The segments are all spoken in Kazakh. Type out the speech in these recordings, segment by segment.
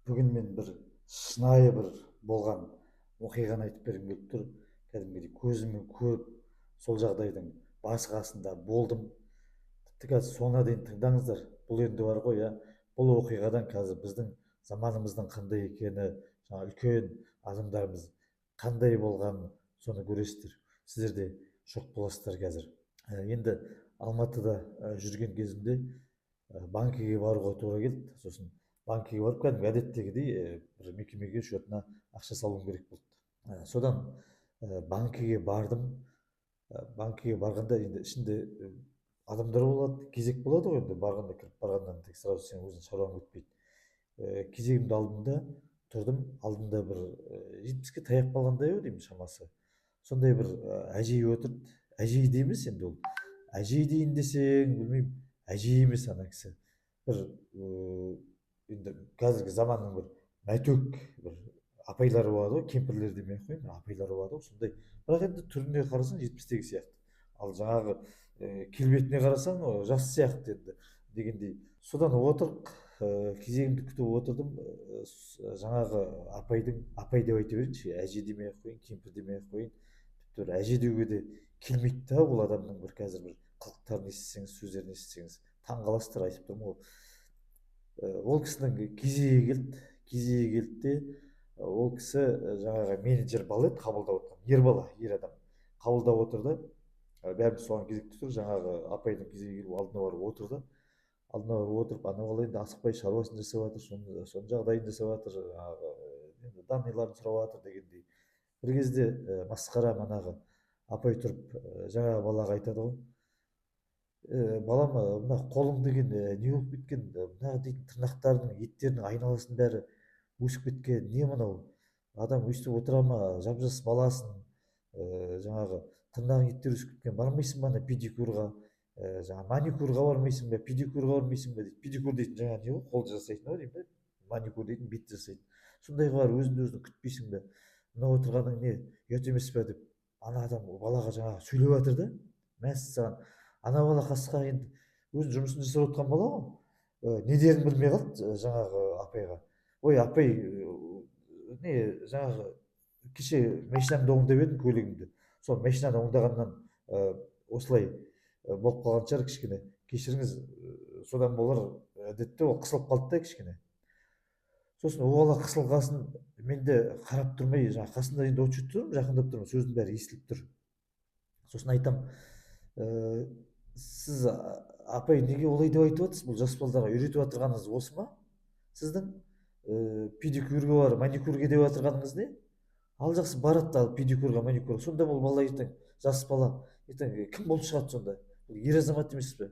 Бүгін мен бір шынайы бір болған оқиғаны айтып бергім келіп тұр. Кәдімгідей көзіммен көріп, сол жағдайдың басы қасында болдым. Тіпті қазір соңына дейін тыңдаңыздар. Бұл енді бар ғой, иә. Бұл оқиғадан қазір біздің заманымыздың қандай екені, жаңа үлкен адамдарымыз қандай болғанын соны көресіздер. Сіздер де шок боласыздар қазір. Енді Алматыда жүрген кезімде банкіге баруға тура келді. Сосын банкіге барып кәдімгі әдеттегідей бір мекемеге счетына ақша салуым керек болды. Содан банкіге бардым. Банкіге барғанда енді ішінде адамдар болады, кезек болады ғой, енді барғанда, кіріп барғаннан тек сразу сен өзің шаруаң өтпейді. Кезегімді алдым да тұрдым. Алдында бір 70-ке таяп қалғандай ау деймін шамасы. Сондай бір әжей отырды. Әжей де емес енді, ол әжей дейін десең білмеймін, әжей емес ана кісі. Бір енді қазіргі заманның бір мәтөк бір апайлары болады ғой, кемпірлер демей ақ қояйын, апайлар болады ғой, сондай. Бірақ енді түріне қарасаң 70-тегі сияқты. Ал жаңағы келбетіне қарасаң жас сияқты енді дегендей. Содан отырып кезегімді күтіп отырдым. Жаңағы апай деп айта берейінші, әже демей ақ қояйын, кемпір демей ақ қояйын. Тіпті бір әже деуге де келмейді да, ол адамның бір қазір бір қылықтарын естісеңіз, сөздерін естісеңіз таң қаласыздар, айтып тұрмын ғой. Ол кісінің кезегі келді де ол кісі жаңағы менеджер бала еді, қабылдап отырған ер бала, ер адам қабылдап отырды. Бәріміз соған кезекте тұрдық. Жаңағы апайдың кезегі келіп алдына барып отырды. Алдына барып отырып, ана бала енді асықпай шаруасын жасап жатыр, соның жағдайын жасап жатыр, жаңағы енді данныйларын сұрап жатыр дегендей. Бір кезде масқара манағы апай тұрып жаңағы балаға айтады ғой, балам, мына қолың деген не болып кеткен, мына дейтін тырнақтарының еттерінің айналасының бәрі өсіп кеткен, не мынау, адам өйстіп отыра ма, жап жас баласын, жаңағы тырнағың еттері өсіп кеткен, бармайсың ба ана педикюрға, жаңағы маникюрға бармайсың ба, педикюрға бармайсың ба дейді. Педикюр дейтін жаңағы не ғой, қолды жасайтын ғой деймін да, маникюр дейтін бетті жасайтын. Сондайға барып өзіңді өзің күтпейсің бе, мынау отырғаның не, ұят емес пе деп ана адам балаға жаңағы сөйлеп жатыр да. Мәссаған, ана бала қасқа енді өзінің жұмысын жасап отқан бала ғой, не дерін білмей қалды жаңағы апайға. Ой апай, не жаңағы кеше машинамды оңдап едім, көлігімді, сол машинаны оңдағаннан осылай болып қалған шығар, кішкене кешіріңіз, содан болар деді де, ол қысылып қалды да кішкене. Сосын ол бала қысылғасын мен де қарап тұрмай, жаңағы қасында енді очерк тұрмын, жақындап тұрмын, сөздің бәрі естіліп тұр. Сосын айтам, сіз апай неге олай деп айтып жатырсыз, бұл жас балдарға үйретіп жатырғаныңыз осы ма сіздің? Педикюрге бар, маникюрге деп жатырғаныңыз не? Ал жақсы барады да педикюрға, маникюрға, сонда бұл бала ертең жас бала ертең кім болып шығады сонда? Бұл ер азамат емес пе?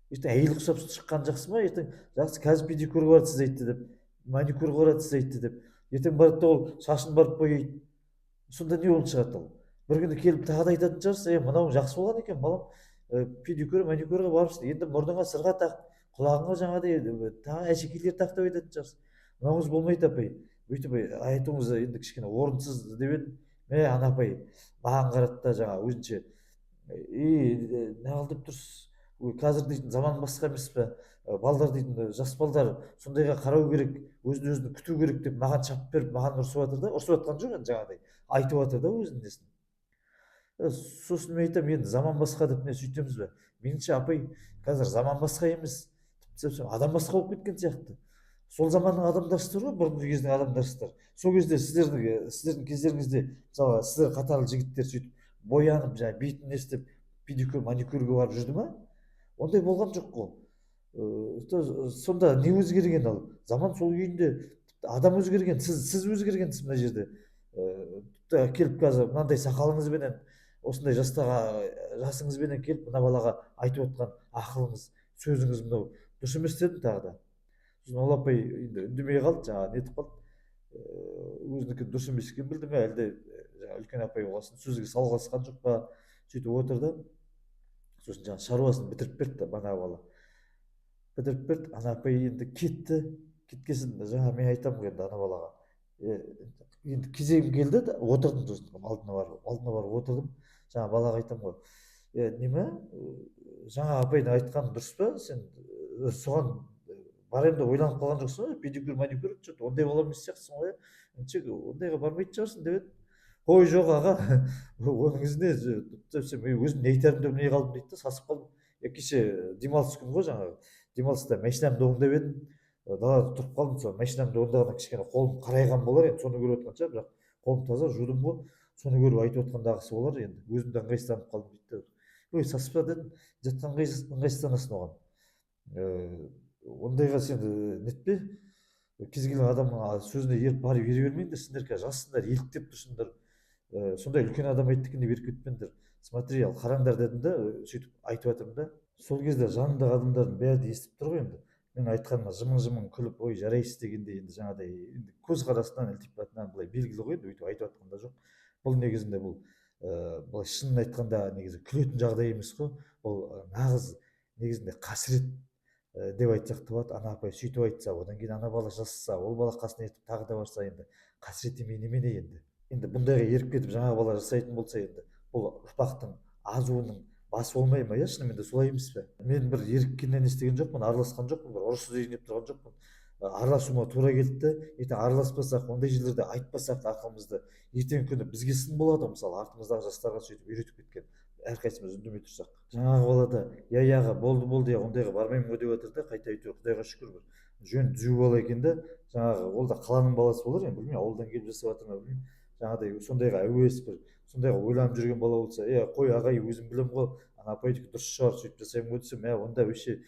Ертең әйел құсап шыққан жақсы ма? Ертең жақсы қазір педикюрге барады сіз айтты деп, маникюрге барады сіз айтты деп, ертең барады да ол шашын барып бояйды. Сонда не болып шығады ол? Бір күні келіп тағы да айтатын шығарсыз, мынау жақсы болған екен балам, педикюр маникюрға барыпсың, енді мұрныңа сырға тақ, құлағыңа жаңағыдай тағы әшекейлер тақ деп айтатын шығарсыз. Мынауыңыз болмайды апай, бүйтіп айтуыңыз енді кішкене орынсыз деп едім. Ана апай маған қарады да жаңағы өзінше, неғыл деп тұрсыз, қазір дейтін заман басқа емес пе, балдар дейтін жас балдар сондайға қарау керек, өзін өзін күту керек деп маған шап беріп маған ұрысып жатыр да, ұрысып жатқан жоқ енді, жаңағыдай айтып жатыр да өзінің несін. Сосын мен айтамын, енді заман басқа деп не сөйтеміз бе? Меніңше апай қазір заман басқа емес, тіпті адам басқа болып кеткен сияқты. Сол заманның адамдарсыздар ғой, бұрынғы кездің адамдарсыздар. Сол кезде сіздердің кездеріңізде мысалы сіздер қатарлы жігіттер сөйтіп боянып жаңағы бетін не істеп педикюр маникюрге барып жүрді ма? Ондай болған жоқ қой. Сонда не өзгерген, ал заман сол күйінде, адам өзгерген, сіз өзгергенсіз мына жерде. Келіп қазір мынандай сақалыңызбенен, осындай жасыңызбенен келіп мына балаға айтып отқан ақылыңыз, сөзіңіз мынау дұрыс емес дедім тағы да. Сосын ол апай енді үндемей қалды, жаңағы нетіп қалды. Өзінікі дұрыс емес екенін білді ме, әлде жаңағы үлкен апай болғасын сөзге салғыласқан жоқ па, сөйтіп отырды. Сосын жаңағы шаруасын бітіріп берді манағы бала. Бітіріп берді, ана апай енді кетті. Кеткесін жаңа мен айтамын ғой енді ана балаға. Енді кезегім келді да отырдым, сосын алдына барып отырдым. Жаңа балаға айтамын ғой, неме, жаңа апайдың айтқаны дұрыс па, сен соған барайын деп ойланып қалған жоқсың ғой, педикюр маникюр че то ондай бола алмас сияқтысың ғой, ондайға бармайтын шығарсың деп едім. Ой жоқ аға, оның ізіне мен өзім не айтарымды білмей қалдым дейді да, сасып қалдым. Кеше демалыс күні ғой жаңағы, демалыста машинамды оңдап едім, далада тұрып қалдым, сол машинамды оңдағанда кішкене қолым қарайған болар енді, соны көріп отқан шығар, бірақ қолым таза жудым ғой, соны көріп айтып отқандағысы болар енді, өзім де ыңғайсызданып қалдым дейді да. Ой саспа дедім, жатқан ыңғайсызданасың оған. Ондайға сен нетпе, кез келген адамның сөзіне еріп барып ере бермеңдер, сендер қазір жассыңдар, еліктеп тұрсыңдар. Сондай үлкен адам айтты екен деп еріп кетпеңдер. Смотри, ал қараңдар дедім да, сөйтіп айтып жатырмын да. Сол кезде жанымдағы адамдардың бәрі де естіп тұр ғой енді. Мен айтқаныма жымың жымың күліп, ой жарайсыз дегенде енді жаңағыдай енді көзқарасынан, ілтипатынан былай белгілі ғой енді, өйтіп айтып жатқан да жоқ. Бұл негізінде бұл былай шынын айтқанда негізі күлетін жағдай емес қой. Бұл нағыз негізінде қасірет деп айтсақ та болады. Ана апай сөйтіп айтса, одан кейін ана бала жасса, ол бала қасына ертіп тағы да барса, енді қасірет емей немене енді. Енді бұндайға еріп кетіп жаңағы бала жасайтын болса, енді бұл ұрпақтың азуының басы болмай ма? Иә, шынымен де солай емес пе? Мен бір еріккеннен естіген жоқпын, араласқан жоқпын, бір ұрысып деген деп тұрған жоқпын. Араласуыма тура келді. Ертең араласпасақ, ондай жерлерде айтпасақ ақылымызды, ертеңгі күні бізге сын болады, мысалы артымыздағы жастарға сөйтіп үйретіп кеткен, әрқайсымыз үндемей тұрсақ. Жаңағы бала да я аға болды болды, я ондайға бармаймын ғой деп жатыр да, қайта әйтеуір құдайға шүкір бір жөн түзу бала екен да. Жаңағы ол да қаланың баласы болар енді, білмеймін, ауылдан келіп жасап жатыр ма білмеймін. Жаңағыдай сондайға әуес, бір сондайға ойланып жүрген бала болса, қой ағай, өзім білемін ғой, ана апайдікі дұрыс шығар, сөйтіп жасаймын ғой десем, онда вообще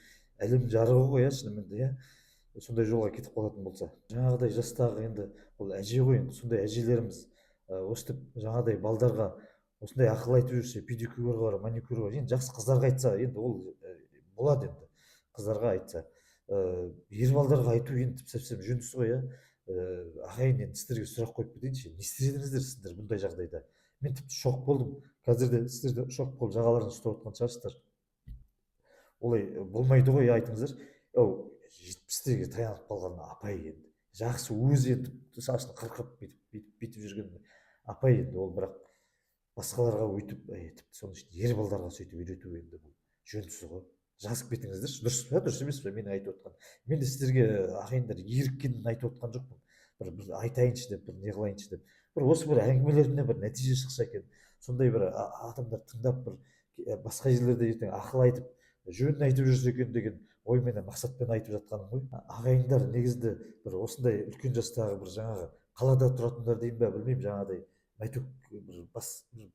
әлем жарығы ғой, иә, шынымен де, иә, сондай жолға кетіп қалатын болса. Жаңағыдай жастағы енді ол әже ғой, енді сондай әжелеріміз өстіп жаңағыдай балдарға осындай ақыл айтып жүрсе, педикюр бар, маникюр бар, енді жақсы қыздарға айтса, енді ол болады енді, қыздарға айтса. Ер балдарға айту енді совсем жөнсіз ғой, иә. Ағайын, енді сіздерге сұрақ қойып кетейінші, не істер едіңіздер сіздер бұндай жағдайда? Мен тіпті шок болдым. Қазір де сіздер де шок болып жағаларыңызды ұстап отқан шығарсыздар. Олай болмайды ғой, айтыңыздар. Жетпістерге таянып қалған апай енді жақсы, өзі енді шашын қырқып бүйтіп жүрген апай енді, ол бірақ басқаларға өйтіп, тіпті соның ішінде ер балдарға сөйтіп үйрету енді бұл жөнсіз ғой. Жазып кетіңіздерші, дұрыс па дұрыс емес пе менің айтып отқан? Мен де сіздерге ағайындар еріккенін айтып отқан жоқпын, бір айтайыншы деп, бір не қылайыншы деп, бір осы бір әңгімелерімнен бір нәтиже шықса екен, сондай бір адамдар тыңдап бір басқа жерлерде ертең ақыл айтып жөнін айтып жүрсе екен деген ойменен мақсатпен айтып жатқаным ғой. Ағайындар негізінде бір осындай үлкен жастағы бір жаңағы қалада тұратындар дейін ба білмеймін, жаңағыдай әйтеуір бір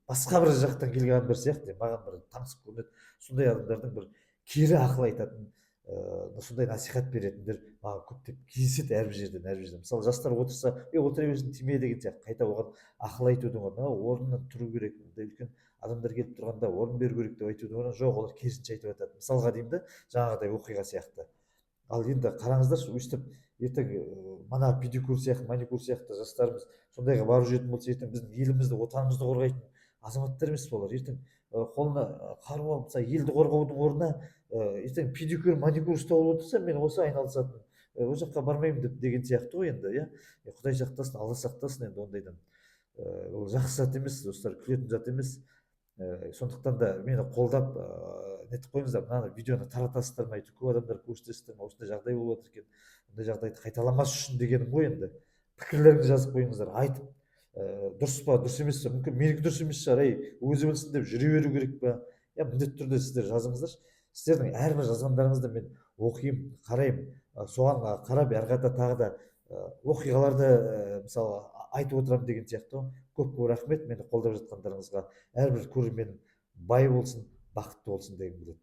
басқа бір жақтан келген адамдар сияқты маған бір таңсық көрінеді. Сондай адамдардың бір кері ақыл айтатын, сондай насихат беретіндер маған көптеп кездеседі әрбір жерден. Мысалы жастар отырса, отыра берсін, тиме деген сияқты, қайта оған ақыл айтудың орнына орнынан тұру керек, үлкен адамдар келіп тұрғанда орын беру керек деп айтудың орнына жоқ, олар керісінше айтып жатады. Мысалға деймін да, жаңағыдай оқиға сияқты. Ал енді қараңыздаршы, өйстіп ертең мына педикюр сияқты, маникюр сияқты жастарымыз сондайға барып жүретін болса, ертең біздің елімізді, отанымызды қорғайтын азаматтар емес пе олар? Ертең қолына қару алып, мысалы, елді қорғаудың орнына ертең педикюр маникюр ұстап отырса, мен осы айналысатын, ол жаққа бармаймын деген сияқты ғой енді, иә. Құдай сақтасын, алла сақтасын енді ондайдан. Ол жақсы зат емес, достар, күлетін зат емес. Сондықтан да мені қолдап нетіп қойыңыздар, мына видеоны таратасыздар ма, көп адамдар көрсетесіздер ма, осындай жағдай болып жатыр екен, ондай жағдайды қайталамас үшін дегенім ғой енді. Пікірлеріңізді жазып қойыңыздар, айтып, дұрыс па дұрыс емес пе, мүмкін менікі дұрыс емес шығар, өзі білсін деп жүре беру керек па, міндетті түрде сіздер жазыңыздаршы. Сіздердің әрбір жазғандарыңызды мен оқимын, қараймын, соған қарап әрі қарата тағы да оқиғаларды мысалы айтып отырамын деген сияқты. Көп рахмет мені қолдап жатқандарыңызға. Әрбір көрерменім бай болсын, бақытты болсын дегім келеді.